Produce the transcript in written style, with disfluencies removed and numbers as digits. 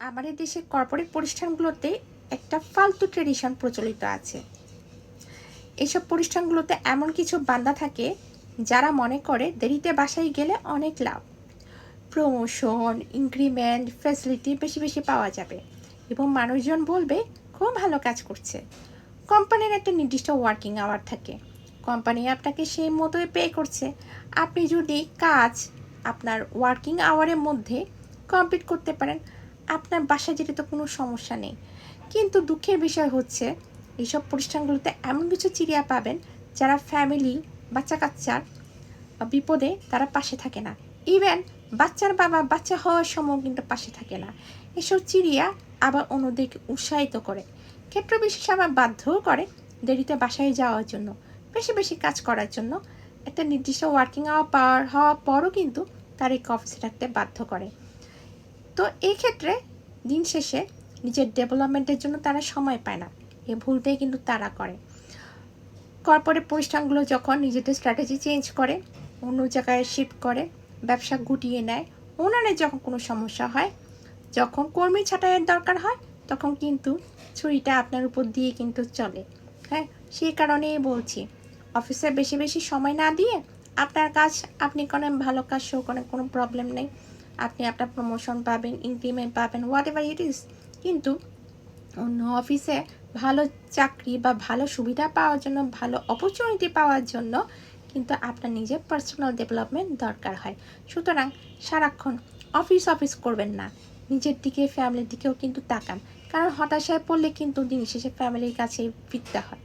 আমাদের দেশে কর্পোরেট প্রতিষ্ঠানগুলোতে একটা ফালতু ট্রেডিশন প্রচলিত আছে। এইসব প্রতিষ্ঠানগুলোতে এমন কিছু বান্দা থাকে যারা মনে করে দেরিতে বাসায় গেলে অনেক লাভ, প্রমোশন, ইনক্রিমেন্ট, ফ্যাসিলিটি বেশি বেশি পাওয়া যাবে এবং মানুষজন বলবে খুব ভালো কাজ করছে। কোম্পানির একটা নির্দিষ্ট ওয়ার্কিং আওয়ার থাকে, কোম্পানি আপনাকে সেই মতোই পে করছে। আপনি যদি কাজ আপনার ওয়ার্কিং আওয়ারের মধ্যে কমপ্লিট করতে পারেন, আপনার বাসায় যেতে তো কোনো সমস্যা নেই। কিন্তু দুঃখের বিষয় হচ্ছে এইসব প্রতিষ্ঠানগুলোতে এমন কিছু চিড়িয়া পাবেন যারা ফ্যামিলি, বাচ্চা কাচ্চার বিপদে তারা পাশে থাকে না। ইভেন বাচ্চার বাবা বাচ্চা হওয়ার সময় কিন্তু পাশে থাকে না। এসব চিড়িয়া আবার অন্যদেরকে উৎসাহিত করে, ক্ষেত্র বিশেষে আবার বাধ্যও করে দেরিতে বাসায় যাওয়ার জন্য, বেশি বেশি কাজ করার জন্য। একটা নির্দিষ্ট ওয়ার্কিং আওয়ার পার হওয়ার পরও কিন্তু তাদেরকে অফিসে থাকতে বাধ্য করে। তো এই ক্ষেত্রে দিন শেষে নিজের ডেভেলপমেন্টের জন্য তারা সময় পায় না। এই ভুলটাই কিন্তু তারা করে। কর্পোরেট প্রতিষ্ঠানগুলো যখন নিজেদের স্ট্র্যাটেজি চেঞ্জ করে, অন্য জায়গায় শিফট করে, ব্যবসা গুটিয়ে নেয়, ওনারে যখন কোনো সমস্যা হয়, যখন কর্মী ছাঁটাইয়ের দরকার হয়, তখন কিন্তু ছুরিটা আপনার উপর দিয়ে কিন্তু চলে। হ্যাঁ, সেই কারণেই বলছি, অফিসে বেশি বেশি সময় না দিয়ে আপনার কাজ আপনি করেন, ভালো কাজ শো করেন, কোনো প্রবলেম নেই। আপনি আপনার প্রমোশন পাবেন, ইনক্রিমেন্ট পাবেন, হোয়াট এভার ইট ইজ। কিন্তু অন্য অফিসে ভালো চাকরি বা ভালো সুবিধা পাওয়ার জন্য, ভালো অপরচুনিটি পাওয়ার জন্য কিন্তু আপনার নিজের পার্সোনাল ডেভেলপমেন্ট দরকার হয়। সুতরাং সারাক্ষণ অফিস অফিস করবেন না, নিজের দিকে, ফ্যামিলির দিকেও কিন্তু তাকান। কারণ হতাশায় পড়লে কিন্তু দিন শেষে ফ্যামিলির কাছেই ফিরতে হয়।